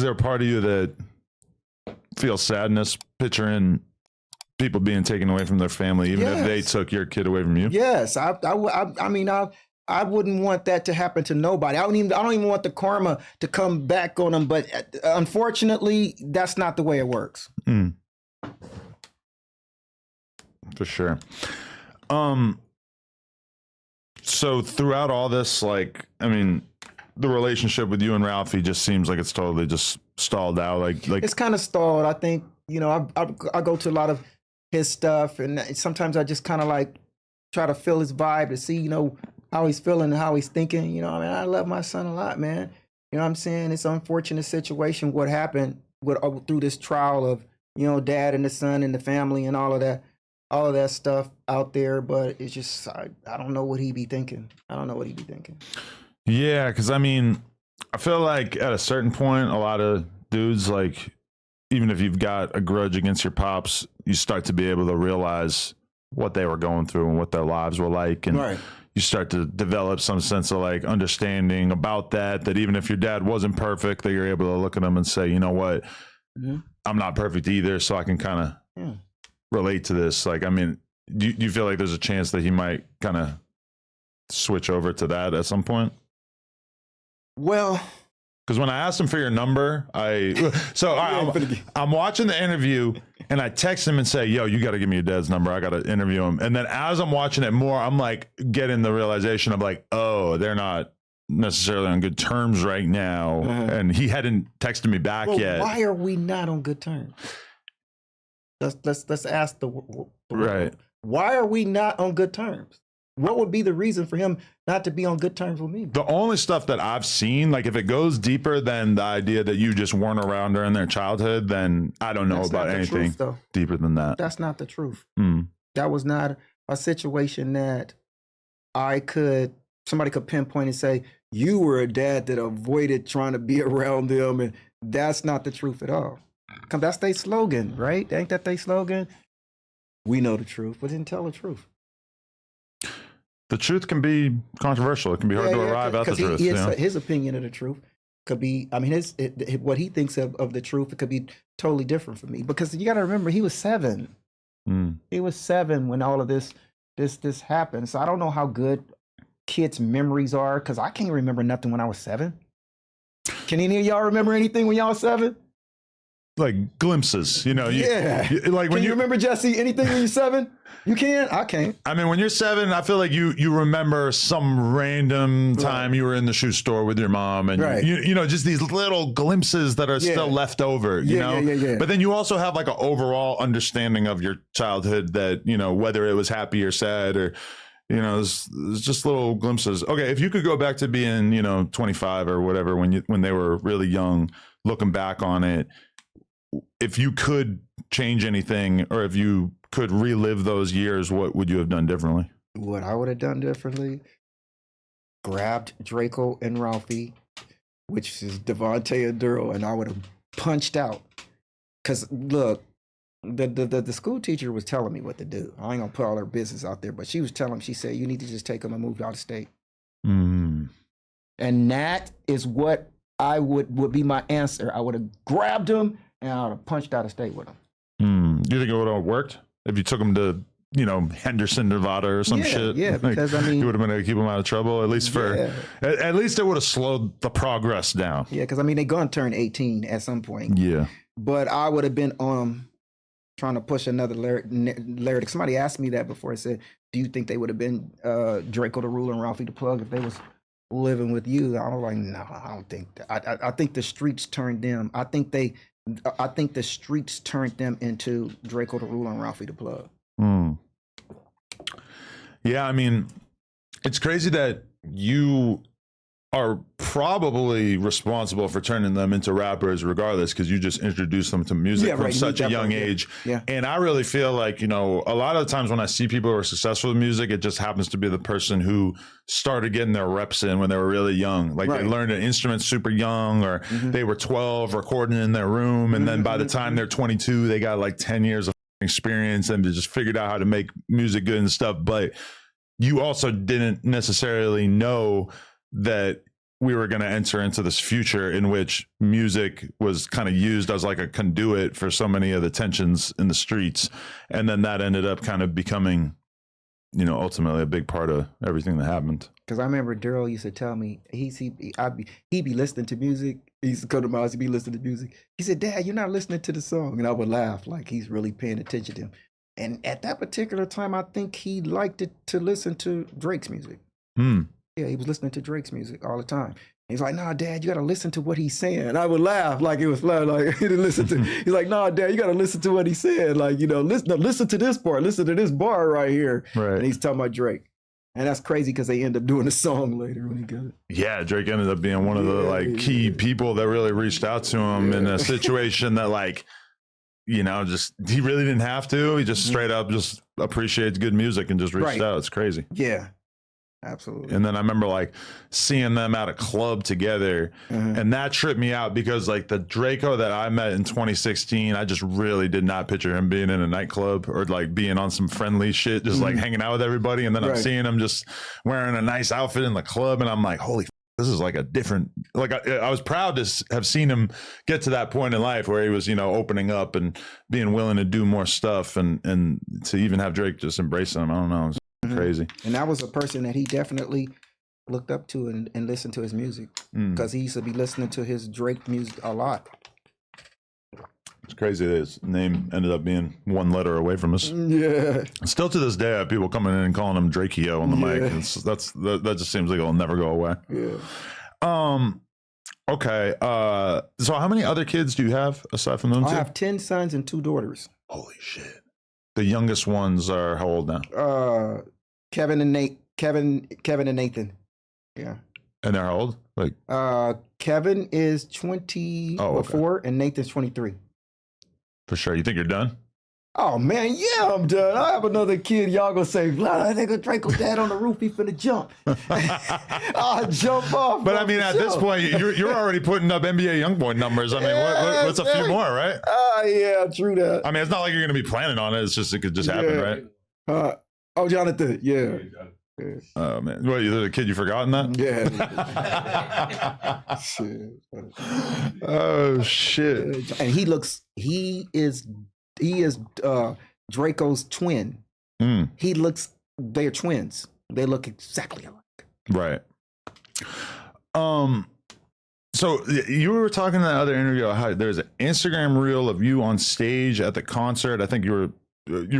there a part of you that feels sadness picturing people being taken away from their family, even if they took your kid away from you? Yes, I mean, I wouldn't want that to happen to nobody. I don't even want the karma to come back on them. But unfortunately, that's not the way it works. For sure. So throughout all this, like, I mean, the relationship with you and Ralfy just seems like it's totally just stalled out. Like it's kind of stalled. I think, you know, I go to a lot of his stuff, and sometimes I just kind of like try to feel his vibe to see, you know, how he's feeling and how he's thinking. You know, I mean, I love my son a lot, man. You know what I'm saying? It's an unfortunate situation what happened through this trial of, you know, dad and the son and the family and all of that stuff out there. But it's just, I don't know what he be thinking. I don't know what he be thinking. Yeah, because I mean, I feel like at a certain point, a lot of dudes, like, even if you've got a grudge against your pops, you start to be able to realize what they were going through and what their lives were like. And you start to develop some sense of like understanding about that even if your dad wasn't perfect, that you're able to look at them and say, you know what, I'm not perfect either. So I can kind of relate to this. Like, I mean, do you feel like there's a chance that he might kind of switch over to that at some point? Well, because when I asked him for your number, I'm watching the interview and I text him and say, yo, you got to give me your dad's number. I got to interview him. And then as I'm watching it more, I'm like getting the realization of like, oh, they're not necessarily on good terms right now. And he hadn't texted me back yet. Why are we not on good terms? Let's ask the right. Why are we not on good terms? What would be the reason for him not to be on good terms with me? The only stuff that I've seen, like if it goes deeper than the idea that you just weren't around during their childhood, then I don't know about anything deeper than that. That's not the truth. That was not a situation that somebody could pinpoint and say, you were a dad that avoided trying to be around them. And that's not the truth at all. Because that's their slogan, right? Ain't that their slogan? We know the truth, but didn't tell the truth. The truth can be controversial. It can be hard to arrive at the truth. His opinion of the truth could be, I mean, what he thinks of the truth, it could be totally different from me. Because you got to remember, he was 7. He was 7 when all of this happened. So I don't know how good kids' memories are, because I can't remember nothing when I was 7. Can any of y'all remember anything when y'all was 7? Like glimpses, you know? Like when you remember, Jesse, anything when you're 7? You can? I can't. I mean, when you're 7, I feel like you remember some random time you were in the shoe store with your mom, and you know, just these little glimpses that are still left over, you know? But then you also have like an overall understanding of your childhood that, you know, whether it was happy or sad or, you know, it's just little glimpses. Okay, if you could go back to being, you know, 25 or whatever, when they were really young, looking back on it, if you could change anything, or if you could relive those years, what would you have done differently? What I would have done differently? Grabbed Drakeo and Ralfy, which is Devontae and Daryl, and I would have punched out. Because look, the school teacher was telling me what to do. I ain't gonna put all her business out there, but she said, you need to just take them and move out of state. And that is what I would be my answer. I would have grabbed him and I would have punched out of state with him. Do you think it would have worked if you took him to, you know, Henderson, Nevada or some shit? Yeah, because I mean, you would have been able to keep him out of trouble, at least at least it would have slowed the progress down. Yeah, because I mean, they're going to turn 18 at some point. Yeah. But I would have been trying to push another lyric. Somebody asked me that before. I said, do you think they would have been Drakeo the Ruler and Ralfy the Plug if they was living with you? I was like, no, I don't think that. I think the streets turned them. I think the streets turned them into Drakeo the Ruler and Ralfy the Plug. Yeah, I mean, it's crazy that you are probably responsible for turning them into rappers regardless, because you just introduced them to music from such a young age. And I really feel like, you know, a lot of the times when I see people who are successful with music, it just happens to be the person who started getting their reps in when they were really young. Like they learned an instrument super young, or they were 12 recording in their room. And then by the time they're 22, they got like 10 years of experience and they just figured out how to make music good and stuff. But you also didn't necessarily know that we were going to enter into this future in which music was kind of used as like a conduit for so many of the tensions in the streets. And then that ended up kind of becoming, you know, ultimately a big part of everything that happened. Because I remember Daryl used to tell me, he'd be listening to music. He used to come to my house, he'd be listening to music. He said, Dad, you're not listening to the song. And I would laugh like he's really paying attention to him. And at that particular time, I think he liked it to listen to Drake's music. Yeah, he was listening to Drake's music all the time. He's like, nah, Dad, you got to listen to what he's saying. And I would laugh like it was fun. Like, he didn't listen to, he's like, nah, Dad, you got to listen to what he said. Like, you know, listen to this part. Listen to this bar right here. Right. And he's talking about Drake. And that's crazy because they end up doing a song later when he got it. Yeah, Drake ended up being one of the like key people that really reached out to him in a situation that like, you know, just he really didn't have to. He just straight up just appreciates good music and just reached out. It's crazy. Yeah. Absolutely. And then I remember like seeing them at a club together and that tripped me out because like the Drakeo that I met in 2016, I just really did not picture him being in a nightclub or like being on some friendly shit, just like hanging out with everybody. And then I'm seeing him just wearing a nice outfit in the club. And I'm like, holy, this is like a different, like I was proud to have seen him get to that point in life where he was, you know, opening up and being willing to do more stuff and to even have Drake just embrace him. I don't know. Crazy. And that was a person that he definitely looked up to and listened to his music because he used to be listening to his Drake music a lot. It's crazy that his name ended up being one letter away from us. Yeah. Still to this day, I have people coming in and calling him Drakeo on the mic. That just seems like it'll never go away. Yeah. Okay. So how many other kids do you have aside from them two? I have 10 sons and 2 daughters. Holy shit. The youngest ones are how old now? Kevin and Nathan. Yeah. And they're how old? Like Kevin is 24 and Nathan's 23. For sure. You think you're done? Oh man, yeah, I'm done. I have another kid. Y'all gonna say, I think Draco dad on the roof, he finna jump. I'll jump off. But I mean, at this point, you're already putting up NBA Youngboy numbers. I mean, what's a few more, right? Yeah, true that. I mean, it's not like you're gonna be planning on it. It's just it could just happen, right? Jonathan, yeah. Oh man, what? You're the kid you forgotten that? Yeah. Shit. Oh shit. And he is Draco's twin. They're twins. They look exactly alike. Right. So you were talking in that other interview about how there's an Instagram reel of you on stage at the concert. I think you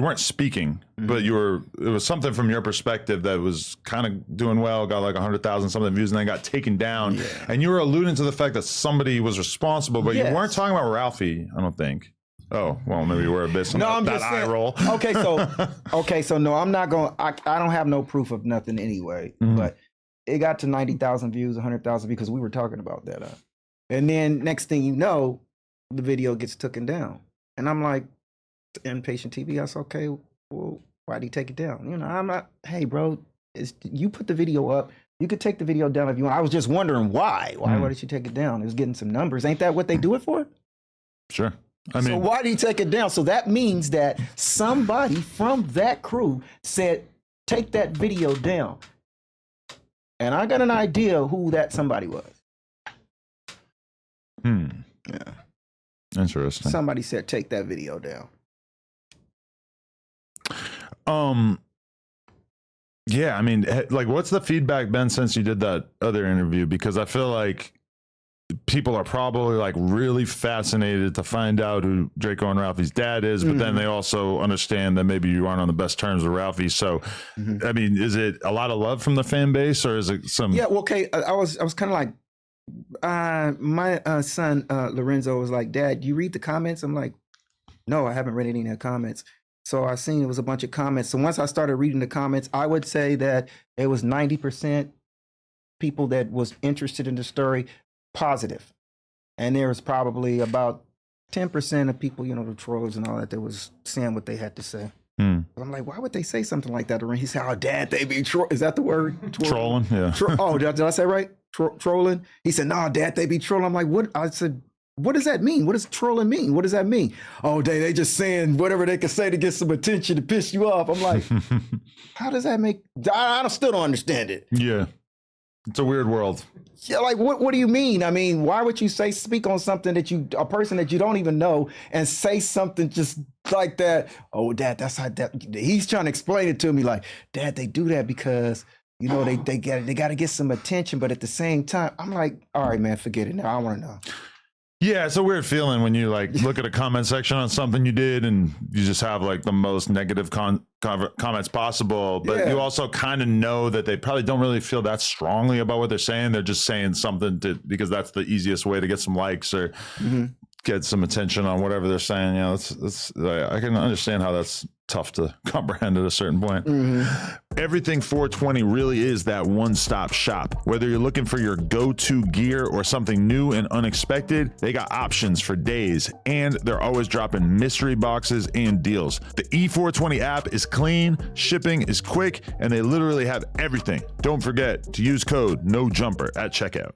weren't speaking, but it was something from your perspective that was kind of doing well, got like 100,000 something views and then got taken down. Yeah. And you were alluding to the fact that somebody was responsible, but you weren't talking about Ralfy, I don't think. Oh, well, maybe we're a bit. No, I'm just saying, eye roll. So no, I'm not going. I don't have no proof of nothing anyway. But it got to 90,000 views, 100,000 because we were talking about that. And then next thing you know, the video gets taken down, and I'm like, Impatient TV. That's okay. Well, why'd he take it down? You know, I'm not. Hey, bro, you put the video up. You could take the video down if you want. I was just wondering why. Why did you take it down? It was getting some numbers. Ain't that what they do it for? Sure. I mean, so why did he take it down? So that means that somebody from that crew said, take that video down. And I got an idea who that somebody was. Yeah. Interesting. Somebody said, take that video down. Yeah, I mean, like, what's the feedback been since you did that other interview? Because I feel like people are probably like really fascinated to find out who Drakeo and Ralfy's dad is, but then they also understand that maybe you aren't on the best terms with Ralfy. So, I mean, is it a lot of love from the fan base, or is it some? Yeah, well, okay. I was kind of like, my son Lorenzo was like, Dad, you read the comments? I'm like, no, I haven't read any of the comments. So I seen it was a bunch of comments. So once I started reading the comments, I would say that it was 90% people that was interested in the story, positive. And there was probably about 10% of people, you know, the trolls and all that was saying what they had to say. I'm like, why would they say something like that? He said, oh, Dad, they be is that the word? Trolling, yeah. Did I say right? Trolling? He said, no, Dad, they be trolling. I'm like, what? I said, what does that mean? What does trolling mean? What does that mean? Oh, they just saying whatever they can say to get some attention to piss you off. I'm like, how does that make? I still don't understand it. Yeah. It's a weird world. Yeah, like what do you mean? I mean, why would you speak on something that a person that you don't even know and say something just like that? Oh, Dad, that's how he's trying to explain it to me like, Dad, they do that because they got to get some attention, but at the same time, I'm like, all right, man, forget it now. I want to know. Yeah, it's a weird feeling when you like look at a comment section on something you did and you just have like the most negative comments possible, but you also kind of know that they probably don't really feel that strongly about what they're saying. They're just saying something because that's the easiest way to get some likes or get some attention on whatever they're saying. I can understand how that's tough to comprehend at a certain point. Everything 420 really is that one-stop shop. Whether you're looking for your go-to gear or something new and unexpected, they got options for days, and they're always dropping mystery boxes and deals. The E420 app is clean, shipping is quick, and they literally have everything. Don't forget to use code NOJUMPER at checkout.